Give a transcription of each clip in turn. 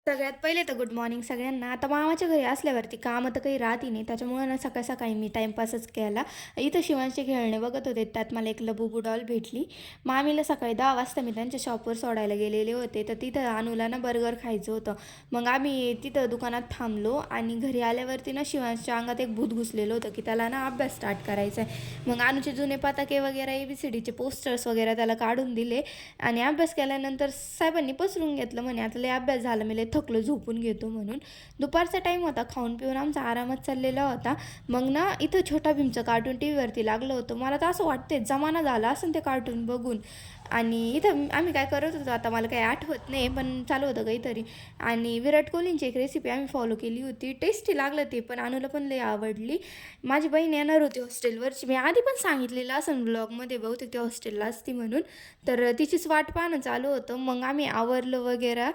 सगळ्यात पहिले तर गुड मॉर्निंग सगळ्यांना. आता मामाच्या घरी असल्यावरती कामं तर काही राहती नाही. त्याच्यामुळं ना सकाळ-सकाळी मी टाईमपासच केला. इथं शिवांशचे खेळणे बघत होते. त्यात मला एक लबुबू डॉल भेटली. मामीला सकाळी 10 वाजता मी त्यांच्या शॉपवर सोडायला गेलेले होते. तर तिथं अनुला ना बर्गर खायचं होतं. मग आम्ही तिथं दुकानात थांबलो आणि घरी आल्यावरती ना शिवांशच्या अंगात एक भूत घुसलेलं होतं, की त्याला ना अभ्यास स्टार्ट करायचा आहे. मग अनुचे जुने पताके वगैरे, ABCDचे पोस्टर्स वगैरे त्याला काढून दिले आणि अभ्यास केल्यानंतर साहेबांनी पसरून घेतलं. म्हणे आता लय अभ्यास झाला, मी लय थकलो, झोपून घेतो म्हणून. दुपारचा टाईम होता, खाऊन पिऊन आमचा आरामात चाललेला होता. मग ना इथं छोटा भीमचं कार्टून टी व्हीवरती लागलं होतं. मला तर असं वाटते जमाना झाला असं ते कार्टून बघून. आणि इथं आम्ही काय करत होतो आता मला काही आठवत नाही, पण चालू होतं काहीतरी. आणि विराट कोहलींची एक रेसिपी आम्ही फॉलो केली होती. टेस्टी लागलं ते, पण अनुला पण लई आवडली. माझी बहीण येणार होती हॉस्टेलवरची. मी आधी पण सांगितलेलं असं ब्लॉगमध्ये, बहुतेक ती हॉस्टेलला असती म्हणून. तर तिचीच वाट पाहणं चालू होतं. मग आम्ही आवरलं वगैरे.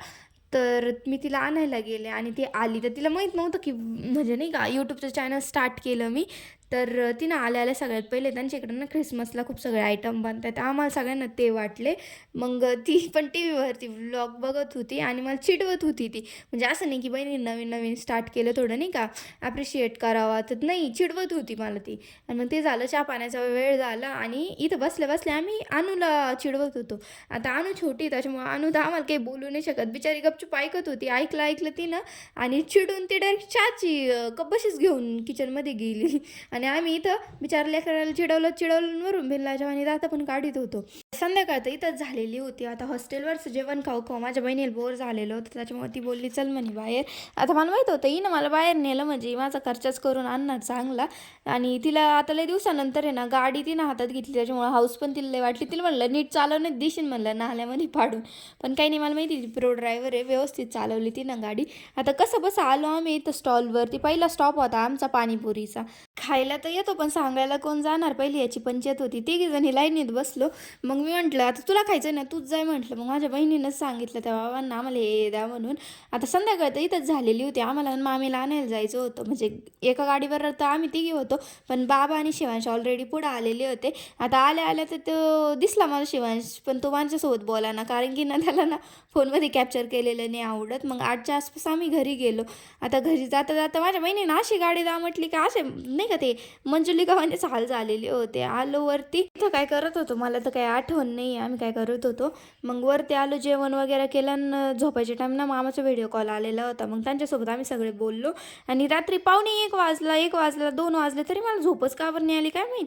तर मी तिला आणायला गेले आणि ती आली. तर तिला माहीत नव्हतं, की म्हणजे नाही का यूट्यूबचं चॅनल स्टार्ट केलं मी. तर तिनं आल्या-आल्या सगळ्यात पहिले त्यांच्या इकडं ना ख्रिसमसला खूप सगळे आयटम बनतात. आम्हाला सगळ्यांना ते वाटले. मग ती पण टीव्हीवरती व्लॉग बघत होती आणि मला चिडवत होती ती. म्हणजे असं नाही, की बहिणीने नवीन-नवीन स्टार्ट केलं थोडं नाही का ॲप्रिशिएट करावा. तर नाही, चिडवत होती मला ती. आणि मग ते झालं, चहा-पाण्याचा वेळ झाला आणि इथं बसल्या-बसल्या आम्ही अनुला चिडवत होतो. आता अनु छोटी त्याच्यामुळे अनु तर आम्हाला काही बोलू नाही शकत. बिचारी गपचूप ऐकत होती. ऐकलं तिनं आणि चिडून ती डायरेक्ट चहाची कप बशीच घेऊन किचनमध्ये गेली. आणि आम्ही इथं बिचारा लेकराला चिडवलं वरून बिल्लाच्या आणि दात पण काढीत होतो. संध्याकाळ तर इथंच झालेली होती. आता हॉस्टेलवरचं जेवण खाऊ माझ्या बहिणीला बोर झालेलं होतं. त्याच्यामुळे ती बोलली चल म्हणे बाहेर. आता मला माहीत होतं हिनं मला बाहेर नेलं म्हणजे माझा खर्चच करून आणणार चांगला. आणि तिला आता लय दिवसानंतर आहे ना गाडी तिनं हातात घेतली, त्याच्यामुळे हाऊस पण तिला लय वाटली. तिला म्हणलं नीट चालवण्यात दिशील म्हणलं नाल्यामध्ये पाडून. पण काही नाही, मला माहिती प्रो ड्रायव्हर आहे, व्यवस्थित चालवली तिनं गाडी. आता कसं बसं आलो आम्ही इथं स्टॉलवरती. पहिला स्टॉप होता आमचा पाणीपुरीचा. खायला तर येतो पण सांगायला कोण जाणार, पहिली याची पंचायत होती. तिघीजणी लाईनीत बसलो. मग मी म्हटलं आता तुला खायचं ना तूच जाय म्हटलं. मग माझ्या बहिणीनंच सांगितलं त्या बाबांना आम्हाला हे द्या म्हणून. आता संध्याकाळ तर इथंच झालेली होती. आम्हाला आणि मामीला आणायला जायचं होतं. म्हणजे एका गाडीवर तर आम्ही तिघी होतो, पण बाबा आणि शिवांश ऑलरेडी पुढं आलेले होते. आता आल्या तर तो दिसला मला शिवांश, पण तो माझ्यासोबत बोला ना, कारण की ना त्याला ना फोनमध्ये कॅप्चर केलेलं नाही आवडत. मग 8च्या आसपास आम्ही घरी गेलो. आता घरी जाता जाता माझ्या बहिणीनं अशी गाडी दा म्हटली का असे नाही का ते मंजुलिकावानीच हाल झालेले होते. आलो वरती. इथं काय करत होतो मला तर काही आठवण नाही आम्ही काय करत होतो. मग वरती आलो, जेवण वगैरे केलं आणि झोपायच्या टाईमला मामाचा व्हिडिओ कॉल आलेला होता. मग त्यांच्यासोबत आम्ही सगळे बोललो आणि रात्री 12:45 वाजला, 1 वाजला, 2 वाजले, तरी मला झोपच का बरं नाही आली काय माहीत.